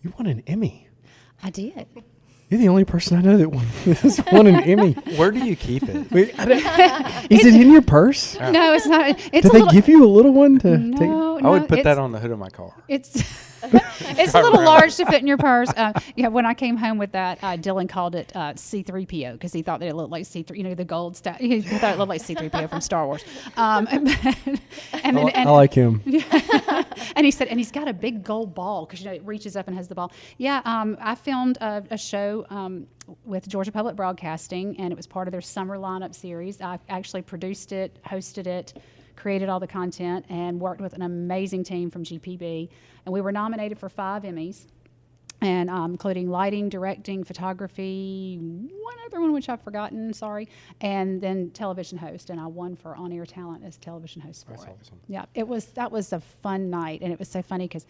You won an Emmy. I did. You're the only person I know that won an Emmy. Where do you keep it? Is it in your purse? No, it's not. Did they give you a little one to take? No, I would put that on the hood of my car. It's a little large to fit in your purse. When I came home with that, Dylan called it C-3PO because he thought that it looked like C-3, the gold stuff. He thought it looked like C-3PO from Star Wars. I like him. And he said, and he's got a big gold ball because it reaches up and has the ball. Yeah, I filmed a show with Georgia Public Broadcasting, and it was part of their summer lineup series. I actually produced it, hosted it, created all the content, and worked with an amazing team from GPB. And we were nominated for 5 Emmys, and including lighting, directing, photography, one other one which I've forgotten, sorry, and then television host. And I won for on-air talent as television host for it. Awesome. Yeah, that was a fun night, and it was so funny because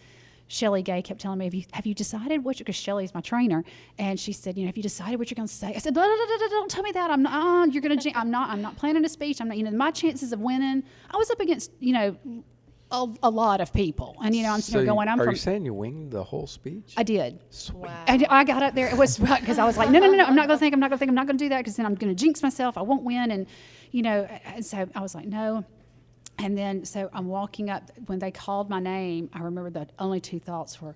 Shelly Gay kept telling me, have you decided what because Shelly's my trainer, and she said, have you decided what you're going to say? I said, don't tell me that. I'm not. You're going to. I'm not planning a speech. I'm not. My chances of winning. I was up against a lot of people, and I'm still going. Are you saying you winged the whole speech? I did. Sweet. Wow. I got up there. It was because I was like, no. I'm not going to think. I'm not going to do that because then I'm going to jinx myself. I won't win, and and so I was like, no. And then, so I'm walking up. When they called my name, I remember the only 2 thoughts were,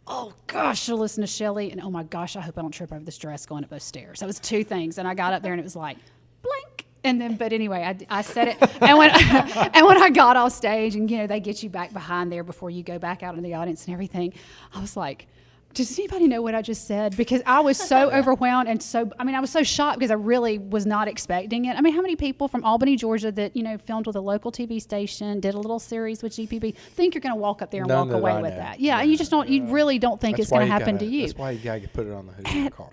oh, gosh, I'll listen to Shelly. And, oh, my gosh, I hope I don't trip over this dress going up those stairs. That was 2 things. And I got up there, and it was like, blank. And then, but anyway, I said it. And when I got off stage, and, they get you back behind there before you go back out in the audience and everything, I was like, Does anybody know what I just said? Because I was so overwhelmed and I was so shocked because I really was not expecting it. I mean, how many people from Albany, Georgia that, filmed with a local TV station, did a little series with GPB, think you're going to walk up there and walk away with that? Yeah, and you just don't, you really don't think it's going to happen to you. That's why you got to put it on the hood of your car.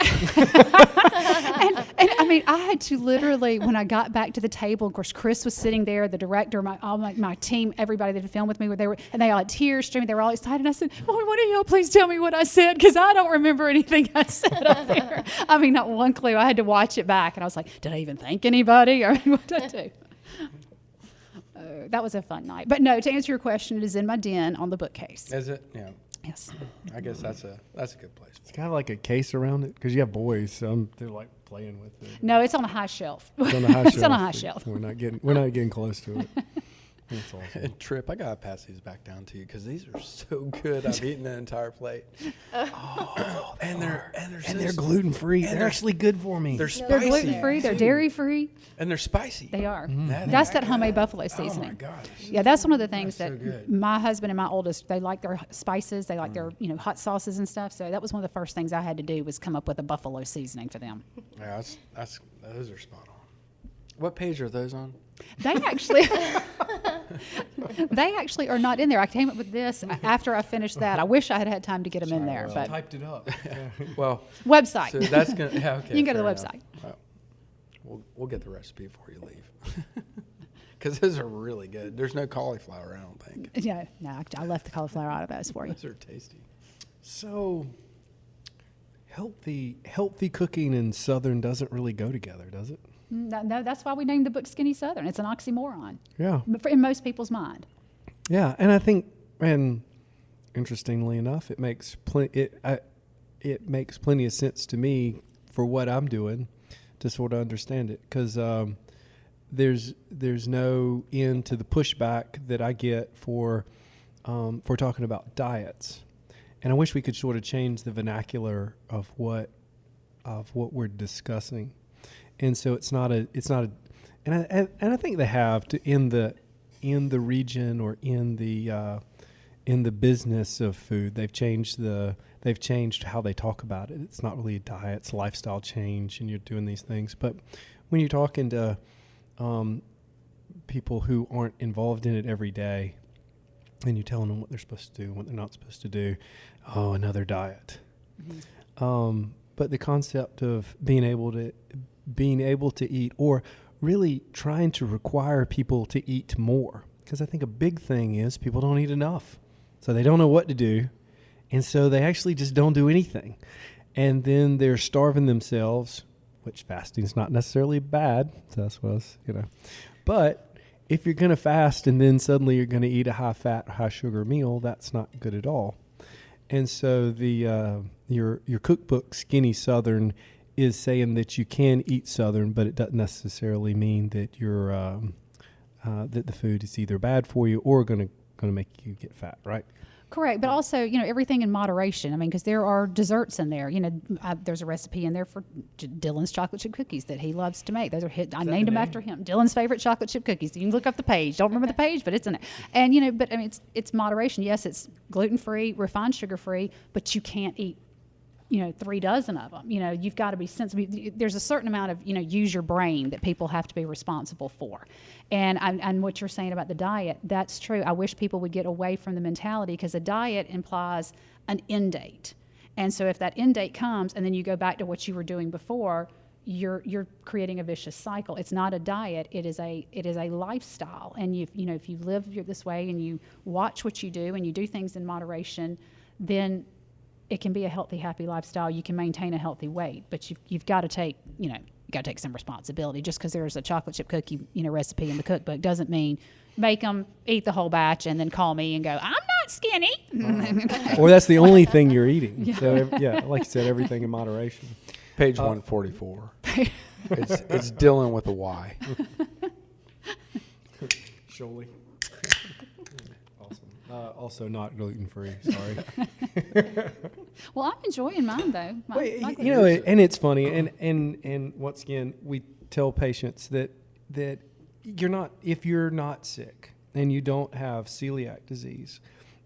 and I mean, I had to literally, when I got back to the table, of course, Chris was sitting there, the director, all my team, everybody that had filmed with me, and they all had tears streaming. They were all excited. And I said, "Oh, why don't y'all please tell me what I said? Because I don't remember anything I said up there." I mean, not one clue. I had to watch it back, and I was like, "Did I even thank anybody? Or what did I do?" That was a fun night. But no, to answer your question, it is in my den on the bookcase. Is it? Yeah. Yes. I guess that's a good place. It's kind of like a case around it because you have boys, so they're like playing with it. No, it's on a high shelf. It's on a high shelf. It's on a high shelf. We're not getting close to it. That's awesome. And Trip, I gotta pass these back down to you because these are so good. I've eaten the entire plate. And they're gluten free. They're actually good for me. They're spicy. They're gluten free. They're dairy free. And they're spicy. They are. Mm-hmm. That's that homemade buffalo seasoning. Oh my gosh. Yeah, that's one of the things That's that so good. my husband and my oldest, they like their spices. They like their hot sauces and stuff. So that was one of the first things I had to do was come up with a buffalo seasoning for them. Yeah, those are spot on. What page are those on? They actually, are not in there. I came up with this after I finished that. I wish I had had time to get them in there, but typed it up. Well, website. so that's gonna. Yeah, okay. You can go to the fair website. enough. Well, we'll get the recipe before you leave, because those are really good. There's no cauliflower, I don't think. Yeah, no, I left the cauliflower out of those for you. Those are tasty. So, healthy cooking and Southern doesn't really go together, does it? No, that's why we named the book Skinny Southern. It's an oxymoron. Yeah. In most people's mind. Yeah, and I think, and interestingly enough, it makes plenty of sense to me for what I'm doing to sort of understand it, because there's no end to the pushback that I get for talking about diets, and I wish we could sort of change the vernacular of what we're discussing. And so it's not a, and I think they have to in the region or in the business of food. They've changed how they talk about it. It's not really a diet; it's a lifestyle change, and you're doing these things. But when you're talking to people who aren't involved in it every day, and you're telling them what they're supposed to do, what they're not supposed to do, another diet. Mm-hmm. But the concept of being able to eat, or really trying to require people to eat more, because I think a big thing is people don't eat enough, so they don't know what to do, and so they actually just don't do anything, and then they're starving themselves, which fasting is not necessarily bad. So that's what I was, but if you're going to fast and then suddenly you're going to eat a high-fat, high-sugar meal, that's not good at all. And so your cookbook, Skinny Southern, is saying that you can eat Southern, but it doesn't necessarily mean that you're that the food is either bad for you or going to make you get fat, right? Correct, but also everything in moderation. I mean, because there are desserts in there. There's a recipe in there for Dylan's chocolate chip cookies that he loves to make. Those are I named them after him. Dylan's favorite chocolate chip cookies. You can look up the page. Don't remember the page, but it's in it. And but I mean, it's moderation. Yes, it's gluten free, refined sugar free, but you can't eat 3 dozen of them. You've got to be sensible. There's a certain amount of, use your brain that people have to be responsible for. And what you're saying about the diet, that's true. I wish people would get away from the mentality, because a diet implies an end date. And so if that end date comes and then you go back to what you were doing before, you're creating a vicious cycle. It's not a diet. It is a lifestyle. And if you live this way and you watch what you do and you do things in moderation, then it can be a healthy, happy lifestyle. You can maintain a healthy weight, but you've got to take, some responsibility. Just because there's a chocolate chip cookie, recipe in the cookbook doesn't mean make them eat the whole batch and then call me and go, "I'm not skinny." Or that's the only thing you're eating. Yeah. So like you said, everything in moderation. Page 144. It's Dylan with a Y. Surely. Also not gluten-free, sorry. Well, I'm enjoying mine, though. And it's funny, and once again, we tell patients that if you're not sick and you don't have celiac disease,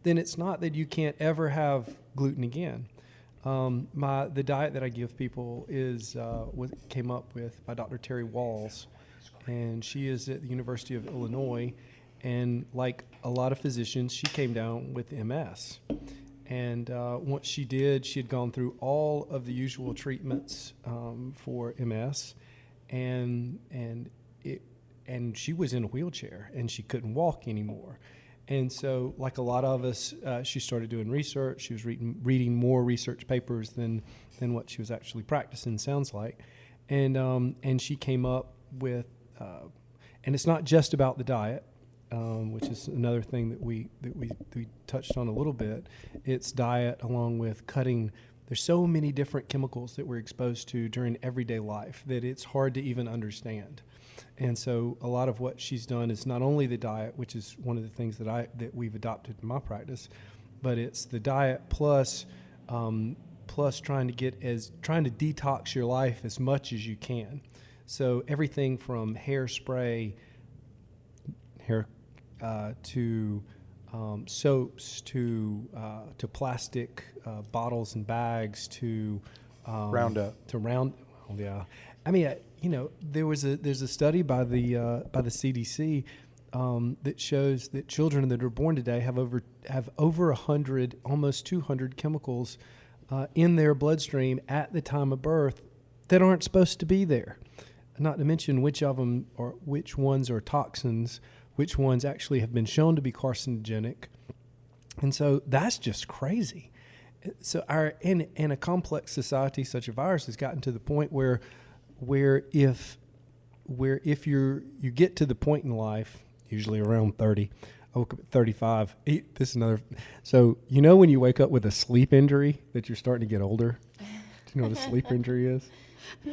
then it's not that you can't ever have gluten again. The diet that I give people is came up with by Dr. Terry Walls, and she is at the University of Illinois. And like a lot of physicians, she came down with MS. And what she did, she had gone through all of the usual treatments for MS, and she was in a wheelchair and she couldn't walk anymore. And so, like a lot of us, she started doing research. She was reading more research papers than what she was actually practicing, sounds like. And she came up with, and it's not just about the diet, which is another thing that we touched on a little bit. It's diet along with cutting. There's so many different chemicals that we're exposed to during everyday life that it's hard to even understand. And so a lot of what she's done is not only the diet, which is one of the things that we've adopted in my practice, but it's the diet plus trying to detox your life as much as you can. So everything from hairspray, to soaps, to plastic bottles and bags, to Roundup. Yeah. I mean, there's a study by the CDC that shows that children that are born today have over 100, almost 200 chemicals in their bloodstream at the time of birth that aren't supposed to be there. Not to mention which ones are toxins, which ones actually have been shown to be carcinogenic. And so that's just crazy. So in a complex society such as ours has gotten to the point where if you get to the point in life, usually around 30, I woke up at 35. This is another. So when you wake up with a sleep injury that you're starting to get older. Do you know what a sleep injury is?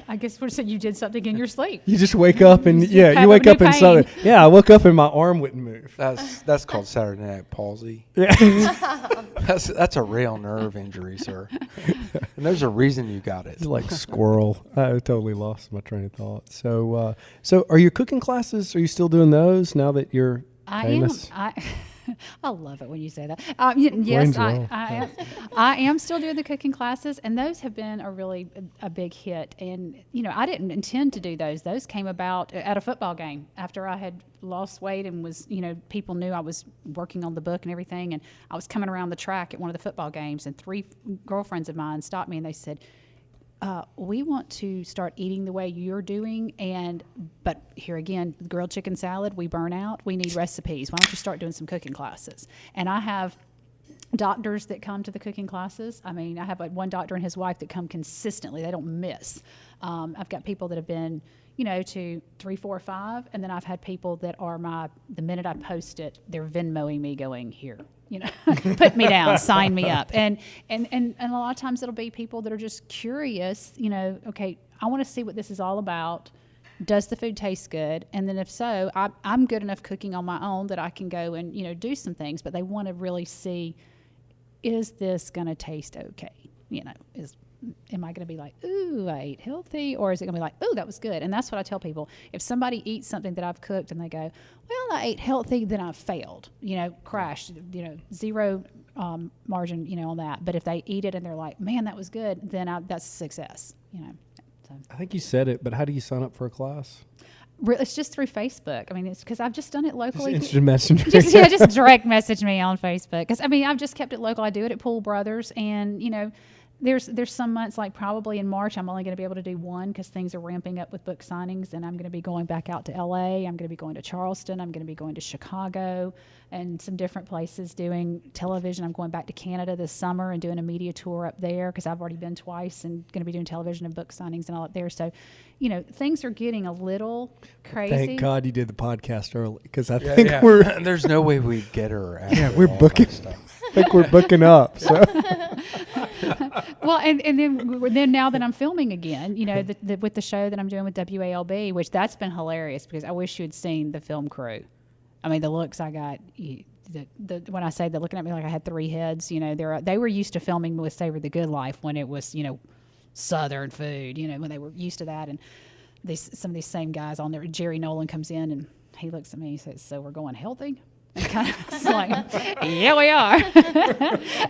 I guess we're saying you did something in your sleep. You just wake up and you wake up and something. Yeah, I woke up and my arm wouldn't move. That's called Saturday night palsy. Yeah. That's a real nerve injury, sir. And there's a reason you got it. It's like squirrel. I totally lost my train of thought. So are your cooking classes? Are you still doing those now that you're famous? I love it when you say that. Yes, I am still doing the cooking classes, and those have been a big hit. And I didn't intend to do those. Those came about at a football game after I had lost weight and was, people knew I was working on the book and everything. And I was coming around the track at one of the football games, and 3 girlfriends of mine stopped me and they said, we want to start eating the way you're doing, but here again, grilled chicken salad, we burn out. We need recipes. Why don't you start doing some cooking classes? And I have doctors that come to the cooking classes. I mean, I have one doctor and his wife that come consistently. They don't miss. I've got people that have been, to 3, 4, 5, and then I've had people that are the minute I post it, they're Venmoing me going, here. Put me down, sign me up. And a lot of times it'll be people that are just curious, okay, I want to see what this is all about. Does the food taste good? And then if so, I'm good enough cooking on my own that I can go and, do some things, but they want to really see, is this going to taste okay? Am I going to be like, ooh, I ate healthy? Or is it going to be like, ooh, that was good? And that's what I tell people. If somebody eats something that I've cooked and they go, well, I ate healthy, then I failed, crashed, zero margin, on that. But if they eat it and they're like, man, that was good, then that's a success, So. I think you said it, but how do you sign up for a class? It's just through Facebook. I mean, it's because I've just done it locally. Just instant messenger. just direct message me on Facebook. Because, I've just kept it local. I do it at Poole Brothers, and, there's some months, like probably in March, I'm only going to be able to do one because things are ramping up with book signings, and I'm going to be going back out to LA. I'm going to be going to Charleston. I'm going to be going to Chicago and some different places doing television. I'm going back to Canada this summer and doing a media tour up there because I've already been twice and going to be doing television and book signings and all up there. So, things are getting a little crazy. Thank God you did the podcast early because I think there's no way we'd get her out. Yeah, we're booking. I think we're booking up. So. Well, and then now that I'm filming again, with the show that I'm doing with WALB, which that's been hilarious because I wish you had seen the film crew. I mean, the looks I got. When I say they're looking at me like I had 3 heads, they were used to filming with Savor the Good Life when it was, Southern food, when they were used to that. And some of these same guys on there, Jerry Nolan comes in and he looks at me and says, "So we're going healthy?" And kind of it's like, yeah, we are.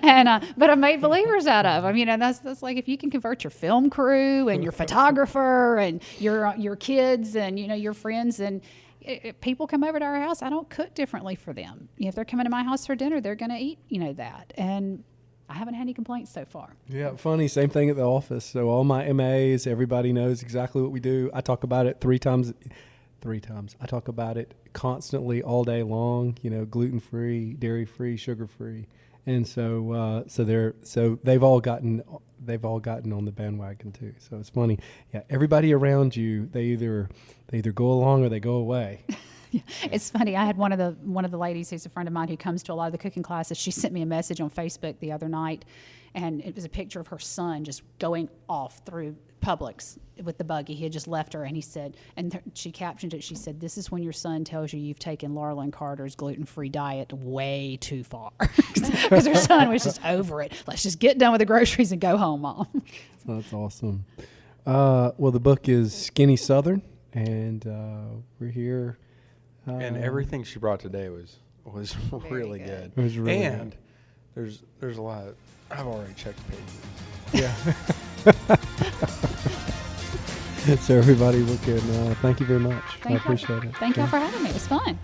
And but I made believers out of them. You know, that's like if you can convert your film crew and your photographer and your kids and your friends and if people come over to our house, I don't cook differently for them. If they're coming to my house for dinner, they're going to eat that. And I haven't had any complaints so far. Yeah, funny. Same thing at the office. So all my MAs, everybody knows exactly what we do. I talk about it three times. I talk about it constantly all day long. Gluten-free, dairy-free, sugar-free, and so they've all gotten on the bandwagon too. So it's funny. Yeah, everybody around you, they either go along or they go away. It's funny. I had one of the ladies who's a friend of mine who comes to a lot of the cooking classes. She sent me a message on Facebook the other night, and it was a picture of her son just going off through Publix with the buggy. He had just left her, and he said, she captioned it. She said, "This is when your son tells you you've taken Lara Lyn Carter's gluten-free diet way too far," because her son was just over it. Let's just get done with the groceries and go home, Mom. That's awesome. Well, the book is Skinny Southern, and we're here. And everything she brought today was really good. It was really and good. there's a lot. I've already checked the pages. Yeah. So everybody, thank you very much. I appreciate it. Thank y'all for having me. It was fun.